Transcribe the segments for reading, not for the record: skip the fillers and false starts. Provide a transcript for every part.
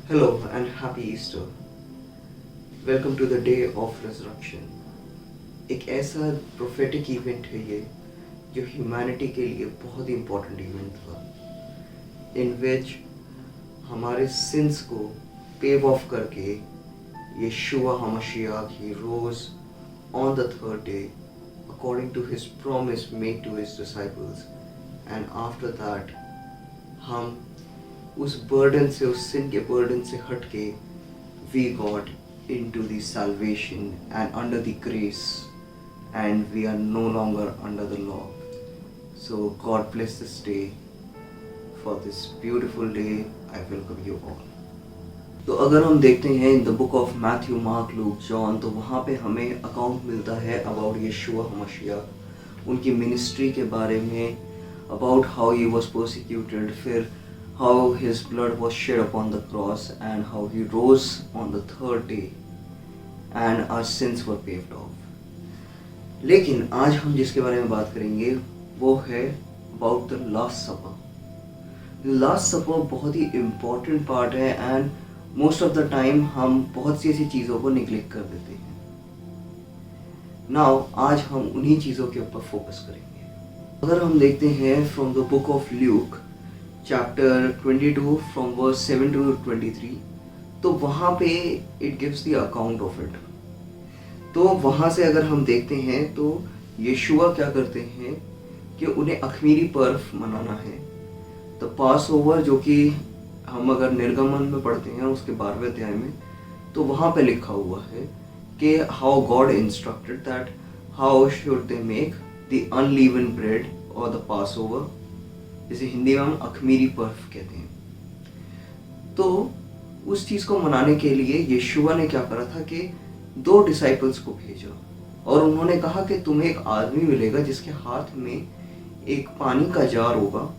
Hello and happy Easter. Welcome to the day of resurrection. एक ऐसा prophetic event है ये जो ह्यूमैनिटी के लिए बहुत ही इम्पोर्टेंट इवेंट था, इन विच हमारे सिंस को पेव ऑफ करके Yeshua Hamashiach he rose on the third day according to his promise made to his disciples, and after that हम उस बर्डन से, उस सिन के बर्डन से हट के we got into the salvation and under the grace, and we are no longer under the law. So God bless this day. For this beautiful day I welcome you all. तो अगर हम देखते हैं in the book of Matthew, mark, look, John, तो वहाँ पे हमें account मिलता है अबाउट यीशुआ हमशियाह, उनकी मिनिस्ट्री के बारे में, about how he was persecuted, फिर how his blood was shed upon the cross and how he rose on the third day and our sins were paved off. लेकिन आज हम जिसके बारे में बात करेंगे वो है about the last supper. Last supper बहुत ही इम्पॉर्टेंट पार्ट है and most of the time हम बहुत सी ऐसी चीज़ों को निगलेक्ट कर देते हैं। नाउ आज हम उन्हीं चीज़ों के ऊपर फोकस करेंगे। अगर हम देखते हैं from the book of Luke chapter 22 from verse 7 to 23, तो वहाँ पे it gives the account of it. तो वहाँ से अगर हम देखते हैं तो यीशुआ क्या करते हैं कि उन्हें अख़मीरी पर्व मनाना है, द पास ओवर, जो कि हम अगर निर्गमन में पढ़ते हैं उसके 12वें अध्याय में, तो वहाँ पे लिखा हुआ है कि how God instructed that how should they make the unleavened bread और द पास ओवर, जिसे हिंदी में हम अख़मीरी पर्व कहते हैं। तो उस चीज़ को मनाने के लिए यीशुआ ने क्या करा था कि 2 डिसाइपल्स को भेजा और उन्होंने कहा कि तुम्हें एक आदमी मिलेगा जिसके हाथ में एक पानी का जार होगा,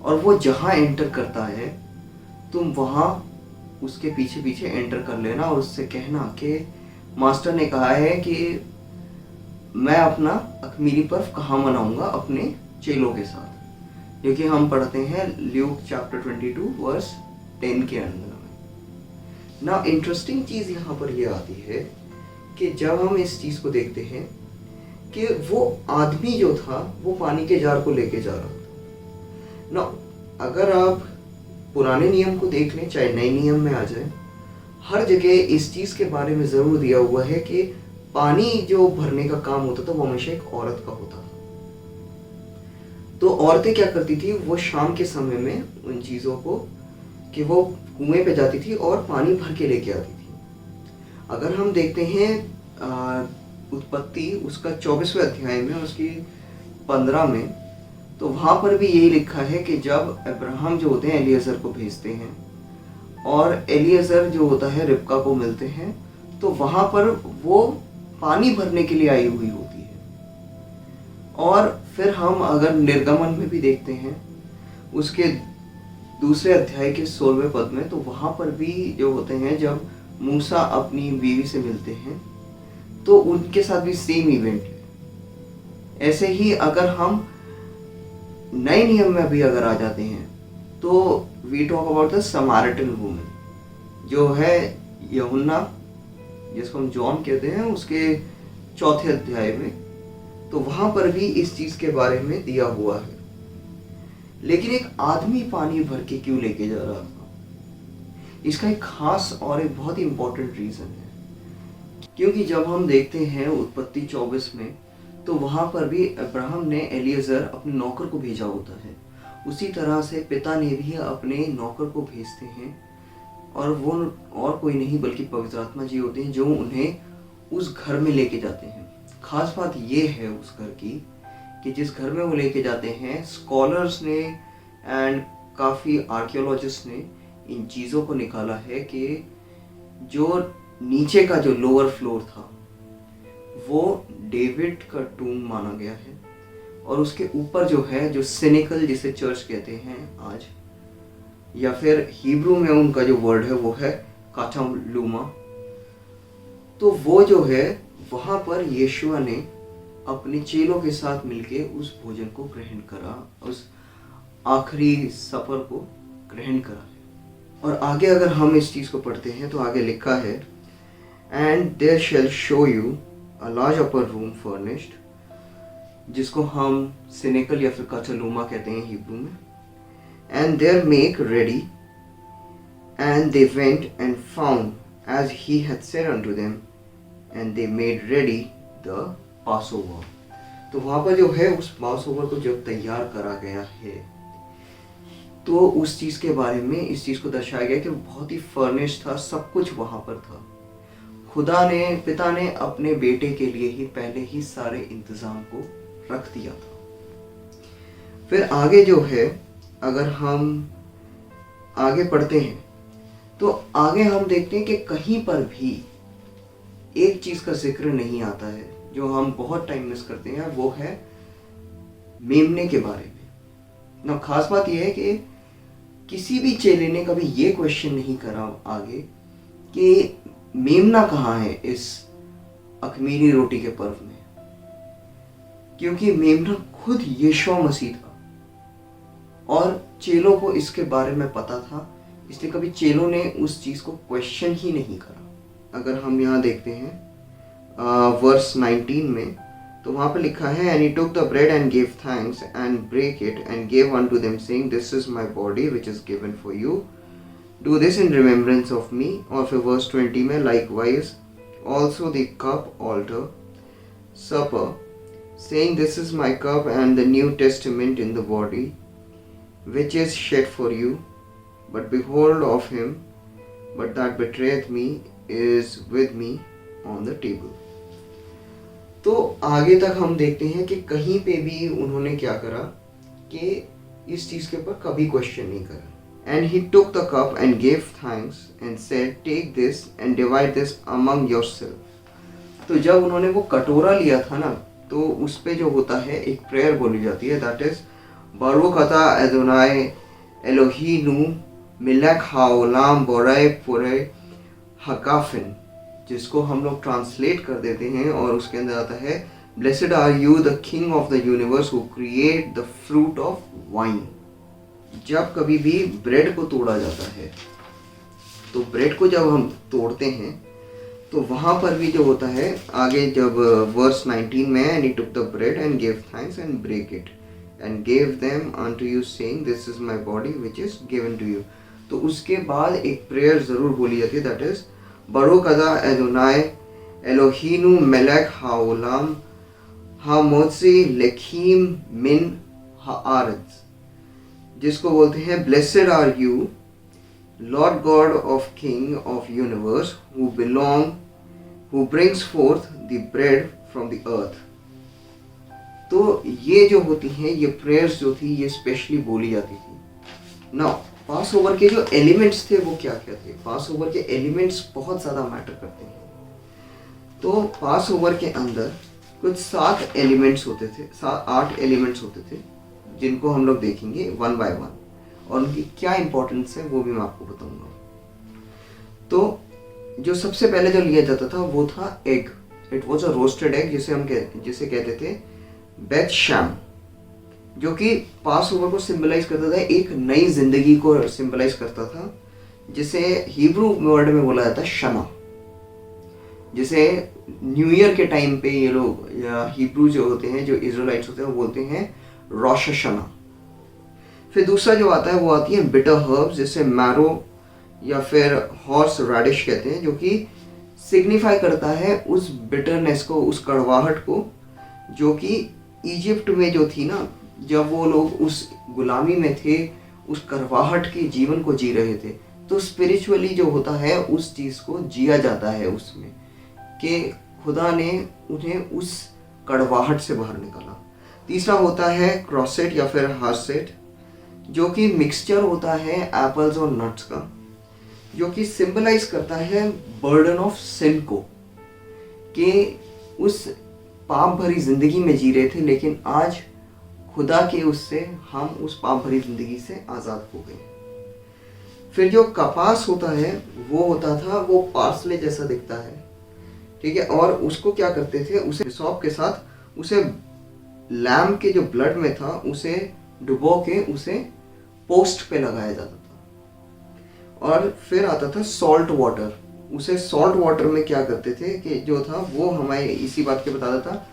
और वो जहाँ एंटर करता है तुम वहाँ उसके पीछे पीछे एंटर कर लेना और उससे कहना कि मास्टर ने कहा है कि मैं अपना अख़मीरी पर्व कहाँ मनाऊंगा, अपने चेलों के साथ, जो कि हम पढ़ते हैं ल्यूक चैप्टर 22 वर्स 10 के अंदर में। ना इंटरेस्टिंग चीज़ यहाँ पर ये आती है कि जब हम इस चीज़ को देखते हैं कि वो आदमी जो था वो पानी के जार को लेके जा रहा था ना। अगर आप पुराने नियम को देख लें चाहे नए नियम में आ जाए, हर जगह इस चीज़ के बारे में ज़रूर दिया हुआ है कि पानी जो भरने का काम होता था वो हमेशा एक औरत का होता था। तो औरतें क्या करती थी, वो शाम के समय में उन चीज़ों को कि वो कुएं पे जाती थी और पानी भर के लेके आती थी। अगर हम देखते हैं उत्पत्ति उसका 24वें अध्याय में उसकी 15 में, तो वहाँ पर भी यही लिखा है कि जब अब्राहम जो होते हैं एलिएज़र को भेजते हैं और एलिएज़र जो होता है रिबका को मिलते हैं, तो वहाँ पर वो पानी भरने के लिए आई हुई होती है। और फिर हम अगर निर्गमन में भी देखते हैं उसके 2 अध्याय के 16वें पद में, तो वहाँ पर भी जो होते हैं जब मूसा अपनी बीवी से मिलते हैं तो उनके साथ भी सेम इवेंट है। ऐसे ही अगर हम नए नियम में भी अगर आ जाते हैं तो we talk about the Samaritan woman, जो है यूहन्ना जिसको हम जॉन कहते हैं उसके 4थे अध्याय में, तो वहाँ पर भी इस चीज़ के बारे में दिया हुआ है। लेकिन एक आदमी पानी भर के क्यों लेके जा रहा था, इसका एक खास और एक बहुत ही इम्पोर्टेंट रीज़न है। क्योंकि जब हम देखते हैं उत्पत्ति 24 में, तो वहाँ पर भी अब्राहम ने एलिएज़र अपने नौकर को भेजा होता है। उसी तरह से पिता ने भी अपने नौकर को भेजते हैं, और वो और कोई नहीं बल्कि पवित्र आत्मा जी होते हैं जो उन्हें उस घर में लेके जाते हैं। खास बात ये है उस घर की कि जिस घर में वो लेके जाते हैं, स्कॉलर्स ने एंड काफ़ी आर्कियोलॉजिस्ट ने इन चीज़ों को निकाला है कि जो नीचे का जो लोअर फ्लोर था वो डेविड का टूम माना गया है, और उसके ऊपर जो है जो सिनिकल जिसे चर्च कहते हैं आज, या फिर हिब्रू में उनका जो वर्ड है वो है काथालूमा, तो वो जो है वहाँ पर यीशुआ ने अपने चेलों के साथ मिलके उस भोजन को ग्रहण करा, उस आखिरी सफर को ग्रहण करा है। और आगे अगर हम इस चीज़ को पढ़ते हैं तो आगे लिखा है, and there shall show you a large upper room furnished, जिसको हम सिनेकल या फिर कचलूमा कहते हैं हिब्रू में, and there make ready, and they went and found as he had said unto them, and they made ready the passover. तो वहाँ पर जो है उस पासओवर को जब तैयार करा गया है तो उस चीज़ के बारे में इस चीज़ को दर्शाया गया कि बहुत ही फर्निश था, सब कुछ वहाँ पर था। पिता ने अपने बेटे के लिए ही पहले ही सारे इंतज़ाम को रख दिया था। फिर आगे जो है अगर हम आगे पढ़ते हैं तो आगे हम देखते हैं कि कहीं पर भी एक चीज़ का जिक्र नहीं आता है जो हम बहुत टाइम मिस करते हैं, वो है मेमने के बारे में ना। खास बात यह है कि किसी भी चेले ने कभी ये क्वेश्चन नहीं करा आगे कि मेमना कहाँ है इस अखमीरी रोटी के पर्व में, क्योंकि मेमना खुद यीशु मसीह था और चेलों को इसके बारे में पता था, इसलिए कभी चेलों ने उस चीज़ को क्वेश्चन ही नहीं करा। अगर हम यहाँ देखते हैं वर्स 19 में, तो वहाँ पे लिखा है, and he took the bread and give thanks and break it and give unto them saying, this is my body which is given for you, do this in remembrance of me. और फिर verse 20 में, likewise also the cup after supper saying, this is my cup and the new testament in the body which is shed for you, but behold of him but that betrayeth me is with me on the table। तो आगे तक हम देखते हैं कि कहीं पे भी उन्होंने क्या करा कि इस चीज के ऊपर कभी क्वेश्चन नहीं करा। And he took the cup and gave thanks and said, take this and divide this among yourself. तो जब उन्होंने वो कटोरा लिया था ना, तो उस पे जो होता है एक प्रेयर बोली जाती है, दैट इज बारुक अता एदोनाई एलोहीनु मिलक हाओलाम बोराय पुरे हकाफिन, जिसको हम लोग ट्रांसलेट कर देते हैं और उसके अंदर आता है, blessed are you the king of the universe who create the fruit of vine. जब कभी भी ब्रेड को तोड़ा जाता है, तो ब्रेड को जब हम तोड़ते हैं तो वहाँ पर भी जो होता है आगे जब वर्स 19 में, and he took the bread and give thanks and break it and give them unto you saying, this is my body which is given to you. तो उसके बाद एक प्रेयर जरूर बोली जाती है, दैट इज बरुक अदा एदोनाई एलोहीनु मेलक हाओलाम हामोत्सी लेखीम मिन हाआरज, जिसको बोलते हैं, blessed are you Lord God of King of Universe who brings forth the bread from the earth। तो ये जो होती हैं ये प्रेयर्स जो थी ये स्पेशली बोली जाती थी। नाउ पास ओवर के जो एलिमेंट्स थे वो क्या क्या थे? पास ओवर के एलिमेंट्स बहुत ज़्यादा मैटर करते हैं। तो पास ओवर के अंदर कुछ 7 एलिमेंट्स होते थे, 8 एलिमेंट्स होते थे, जिनको हम लोग देखेंगे वन बाय वन और उनकी क्या इंपॉर्टेंस है वो भी मैं आपको बताऊंगा। तो जो सबसे पहले जो लिया जाता था वो था egg. It was a roasted egg, जिसे कहते थे बेथ शैम, जो कि पास ओवर को सिंबलाइज करता था, एक नई जिंदगी को सिंबलाइज करता था, जिसे हिब्रू वर्ड में बोला जाता है शना, जिसे न्यू ईयर के टाइम पे ये लोग हिब्रू जो होते हैं, जो इजराइलाइट्स होते हैं, वो बोलते हैं रोश हशना। फिर दूसरा जो आता है वो आती है बिटर हर्ब्स, जिसे मैरो या फिर हॉर्स रेडिश कहते हैं, जो कि सिग्निफाई करता है उस बिटरनेस को, उस कड़वाहट को, जो कि इजिप्ट में जो थी ना, जब वो लोग उस गुलामी में थे, उस कड़वाहट के जीवन को जी रहे थे, तो स्पिरिचुअली जो होता है उस चीज़ को जिया जाता है उसमें, कि खुदा ने उन्हें उस कड़वाहट से बाहर निकाला। तीसरा होता है क्रॉसेट या फिर हार्सेट, जो कि मिक्सचर होता है एप्पल्स और नट्स का, जो कि सिंबलाइज करता है बर्डन ऑफ सिन को, कि उस पाप भरी जिंदगी में जी रहे थे, लेकिन आज खुदा के उससे हम उस पाप भरी जिंदगी से आज़ाद हो गए। फिर जो कपास होता है वो होता था, वो पार्सले जैसा दिखता है, ठीक है, और उसको क्या करते थे, उसे हिसोप के साथ उसे लैम्ब के जो ब्लड में था उसे डुबो के उसे पोस्ट पे लगाया जाता था, और फिर आता था सॉल्ट वाटर। उसे सॉल्ट वाटर में क्या करते थे कि जो था वो हमारे इसी बात के बताता था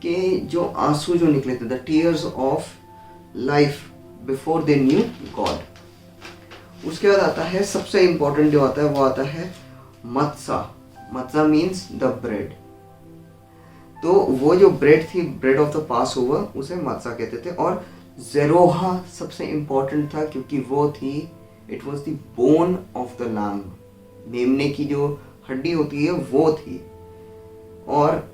कि जो आंसू जो निकले थे, the tears of life before they knew God. उसके बाद आता है सबसे इम्पोर्टेंट जो आता है वो आता है मत्सा। मत्सा मीन्स द ब्रेड। तो वो जो ब्रेड थी, bread of the pass over, उसे मत्सा कहते थे। और जेरोहा सबसे इम्पोर्टेंट था क्योंकि वो थी, it was the bone of the lamb. मेमने की जो हड्डी होती है वो थी। और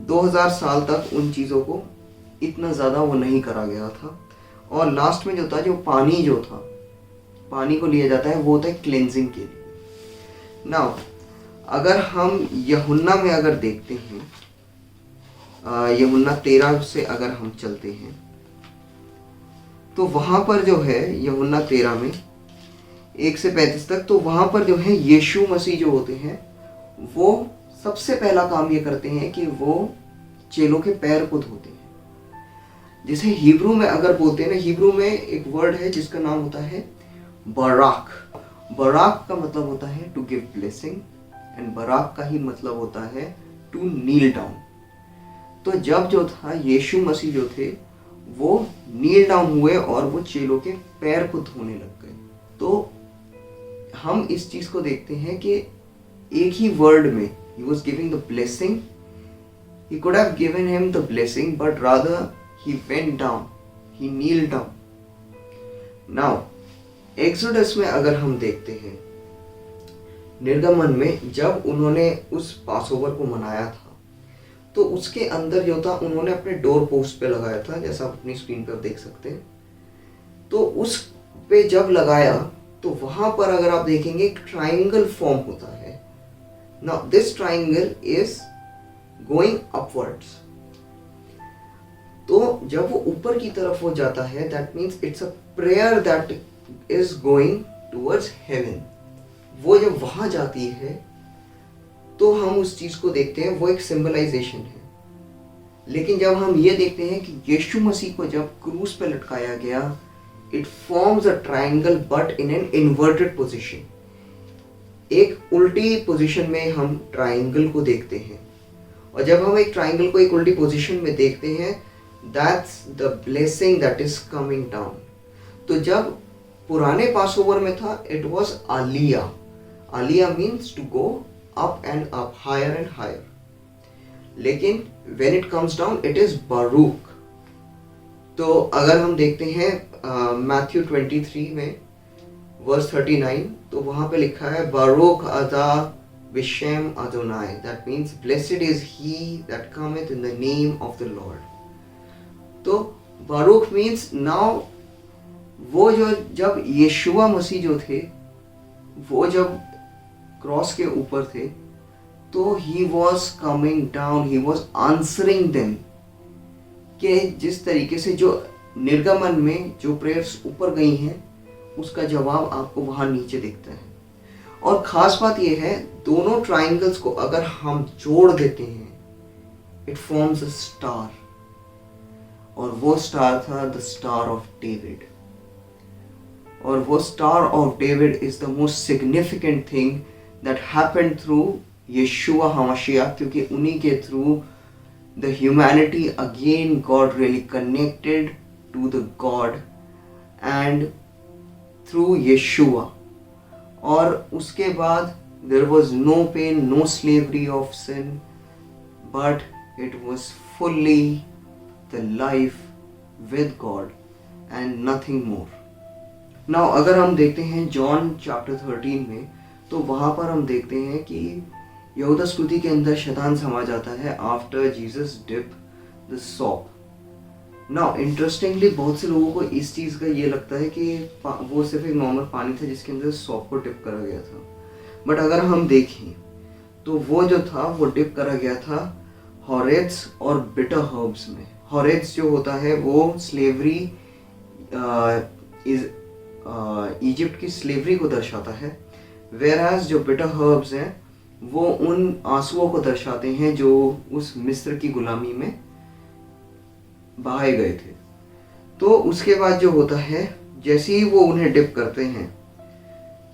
2000 साल तक उन चीज़ों को इतना ज़्यादा वो नहीं करा गया था। और लास्ट में जो था, जो पानी को लिया जाता है वो होता है क्लेंजिंग के लिए। नाउ अगर हम यूहन्ना में अगर देखते हैं, यूहन्ना 13 से अगर हम चलते हैं तो वहाँ पर जो है यूहन्ना 13 में 1 से 35 तक, तो वहाँ पर जो है यीशु मसीह जो होते हैं वो सबसे पहला काम ये करते हैं कि वो चेलों के पैर को धोते हैं। जैसे हिब्रू में अगर बोलते हैं ना, हिब्रू में एक वर्ड है जिसका नाम होता है बराक। बराक का मतलब होता है टू गिव ब्लेसिंग, एंड बराक का ही मतलब होता है टू नील डाउन। तो जब जो था यीशु मसीह जो थे वो नील डाउन हुए और वो चेलों के पैर को धोने लग गए। तो हम इस चीज को देखते हैं कि एक ही वर्ड में he was giving the blessing. He could have given him the blessing, but rather he went down, he kneeled down. Now exodus में अगर हम देखते हैं, निर्गमन में जब उन्होंने उस पासओवर को मनाया था तो उसके अंदर जो था उन्होंने अपने डोर पोस्ट पे लगाया था, जैसा आप अपनी स्क्रीन पर देख सकते हैं। तो उस पे जब लगाया तो वहां पर अगर आप देखेंगे एक ट्राइंगल फॉर्म होता है। Now this triangle is going upwards. तो जब वो ऊपर की तरफ हो जाता है, that means it's a prayer that is going towards heaven. वो जब वहां जाती है तो हम उस चीज को देखते हैं, वो एक सिंबलाइजेशन है। लेकिन जब हम ये देखते हैं कि यीशु मसीह को जब क्रूस पे लटकाया गया, it forms a triangle but in an inverted position. एक उल्टी पोजीशन में हम ट्राइंगल को देखते हैं। और जब हम एक ट्राइंगल को एक उल्टी पोजीशन में देखते हैं, that's the blessing that is coming down. तो जब पुराने पासओवर में था, it was aliyah. Aliyah means to go up and up, higher and higher. लेकिन when it comes down, it is baruch. तो अगर हम देखते हैं मैथ्यू 23 में वर्स 39, तो वहां पे लिखा है बारूक अदा विशेम Adonai, that means blessed is he that cometh in the name of the Lord. तो बारूक मीन्स नाउ, वो जो जब यीशुआ मसीह जो थे वो जब क्रॉस के ऊपर थे तो he was coming down, he was answering them, कि जिस तरीके से जो निर्गमन में जो प्रेयर्स ऊपर गई हैं उसका जवाब आपको वहां नीचे दिखता है। और खास बात यह है, दोनों ट्राइंगल्स को अगर हम जोड़ देते हैं, इट फॉर्म्स अ स्टार, और वो स्टार था द स्टार ऑफ डेविड। और वो star of David is the most significant thing that happened through Yeshua Hamashiach, क्योंकि उन्हीं के through the humanity again God really connected to the God and through Yeshua. और उसके बाद there was no pain, no slavery of sin, but it was fully the life with God and nothing more. Now अगर हम देखते हैं John chapter 13 में, तो वहां पर हम देखते हैं कि यहूदा स्तुति के अंदर शैतान समा जाता है after Jesus dip the sop. Now interestingly बहुत से लोगों को इस चीज़ का ये लगता है कि वो सिर्फ एक नॉर्मल पानी था जिसके अंदर सॉप को डिप करा गया था। बट अगर हम देखें तो वो जो था वो डिप करा गया था हॉरेट्स और बिटर हर्ब्स में। हॉरेट्स जो होता है वो स्लेवरी, इजिप्ट की स्लेवरी को दर्शाता है, वेराज जो बिटर हर्ब्स हैं वो उन आंसुओं को दर्शाते हैं जो उस मिस्र की गुलामी में बहाए गए थे। तो उसके बाद जो होता है, जैसे ही वो उन्हें डिप करते हैं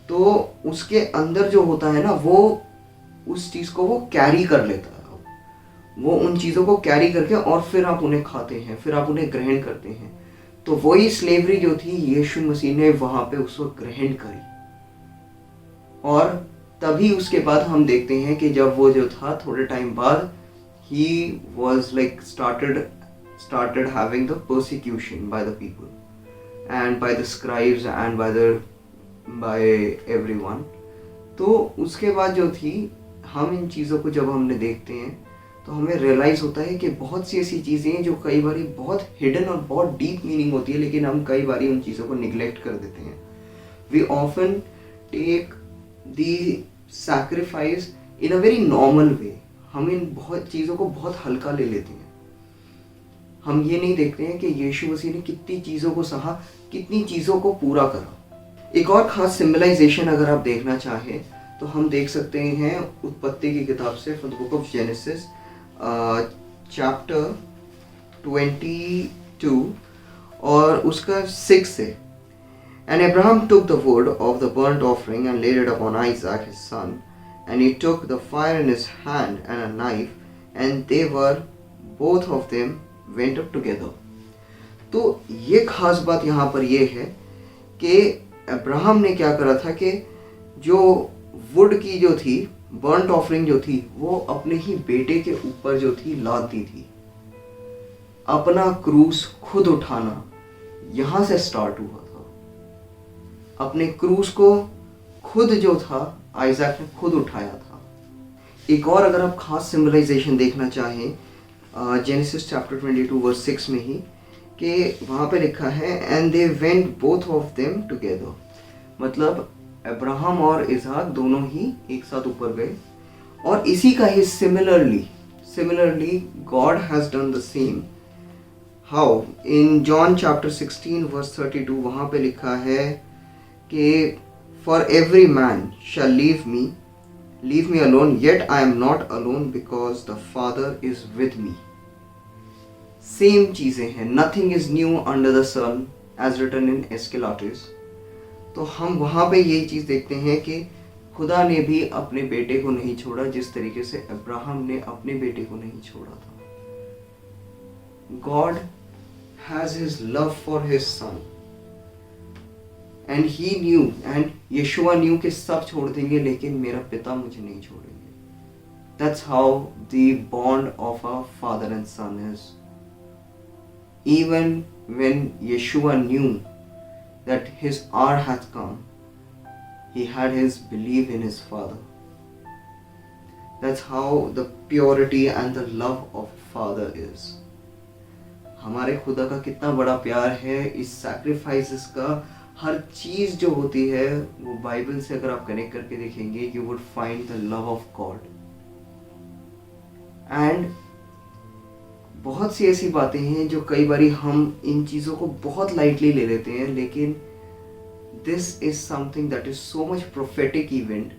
तो उसके अंदर जो होता है ना, वो उस चीज़ को वो कैरी कर लेता है। वो उन चीज़ों को कैरी करके और फिर आप उन्हें खाते हैं, फिर आप उन्हें ग्रहण करते हैं। तो वही स्लेवरी जो थी यीशु मसीह ने वहाँ पे उस वक्त ग्रहण करी। और तभी उसके बाद हम देखते हैं कि जब वो जो था थोड़े टाइम बाद he was like started having the persecution by the people and by the scribes and by everyone। तो उसके बाद जो थी, हम इन चीज़ों को जब हमने देखते हैं तो हमें रियलाइज़ होता है कि बहुत सी ऐसी चीज़ें हैं जो कई बार बहुत हिडन और बहुत डीप मीनिंग होती है, लेकिन हम कई बार उन चीज़ों को निगलेक्ट कर देते हैं। We often take the sacrifice in a very normal way. हम इन बहुत चीज़ों को बहुत हल्का ले लेते हैं। हम ये नहीं देखते हैं कि यीशु मसीह ने कितनी चीज़ों को सहा, कितनी चीज़ों को पूरा करा। एक और ख़ास सिम्बलाइजेशन अगर आप देखना चाहें तो हम देख सकते हैं उत्पत्ति की किताब से, from the book of genesis chapter 22 और उसका 6 से। And Abraham took the wood of the burnt offering and laid it upon Isaac his son. And he took the fire in his hand and a knife, and they were both of them went up together. तो ये खास बात यहाँ पर ये है कि Abraham ने क्या करा था कि जो वुड की जो थी, बर्न्ट ऑफरिंग जो थी, वो अपने ही बेटे के ऊपर जो थी लाद दी थी। अपना क्रूस खुद उठाना यहाँ से स्टार्ट हुआ था। अपने क्रूस को खुद जो था आइजैक ने खुद उठाया था। एक और अगर आप खास सिम्बलाइजेशन देखना चाहें जेनेसिस चैप्टर 22 वर्स 6 में ही, कि वहाँ पे लिखा है and they went both of them together. मतलब अब्राहम और इसहाक दोनों ही एक साथ ऊपर गए। और इसी का ही similarly God has done the same. How? In John chapter 16 verse 32 वहाँ पे लिखा है कि for every man shall leave me alone, yet I am not alone because the Father is with me। Same चीज़ें हैं, nothing is new under the sun as written in Escalatus। तो हम वहाँ पे यही चीज़ देखते हैं कि खुदा ने भी अपने बेटे को नहीं छोड़ा जिस तरीके से अब्राहम ने अपने बेटे को नहीं छोड़ा था। God has his love for his son and he knew and Yeshua knew कि सब छोड़ देंगे लेकिन मेरा पिता मुझे नहीं छोड़ेंगे। That's how the bond of a father and son is। Even when Yeshua knew that his hour had come, he had his belief in his father। That's how the purity and the love of father is। हमारे खुदा का कितना बड़ा प्यार है, इस sacrifices का हर चीज़ जो होती है वो बाइबल से अगर आप कनेक्ट करके देखेंगे, you would find the love of God. And बहुत सी ऐसी बातें हैं जो कई बारी हम इन चीज़ों को बहुत लाइटली ले लेते हैं, लेकिन this is something that is so much prophetic event.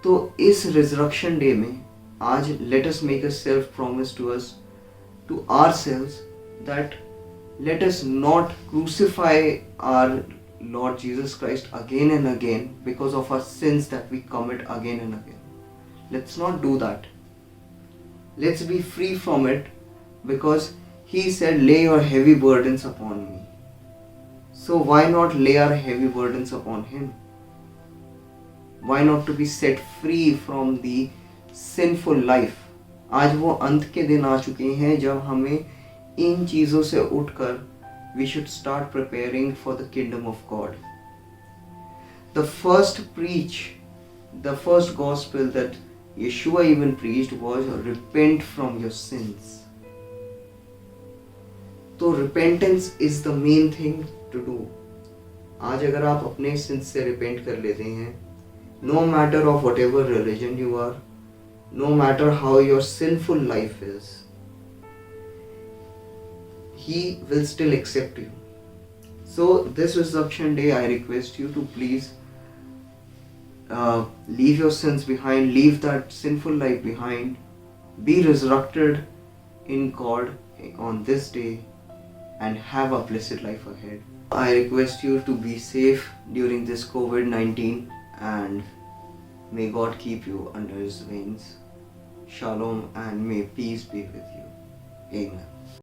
तो इस रिजरक्शन डे में आज let us make a self promise to us, to ourselves, that let us not crucify our Lord Jesus Christ again and again because of our sins that we commit again and again. Let's not do that. Let's be free from it because He said, lay your heavy burdens upon me. So why not lay our heavy burdens upon Him? Why not to be set free from the sinful life? आज वो अंत के दिन आ चुके हैं जब हमें इन चीज़ों से उठकर we should start preparing for the kingdom of God। The first gospel that Yeshua even preached was repent from your sins। तो repentance is the main thing to do। आज अगर आप अपने sins से repent कर लेते हैं, no matter of whatever religion you are, no matter how your sinful life is, He will still accept you। So this resurrection day I request you to please leave your sins behind, leave that sinful life behind, be resurrected in God on this day and have a blessed life ahead। I request you to be safe during this COVID-19, and may God keep you under His wings. Shalom, and may peace be with you. Amen.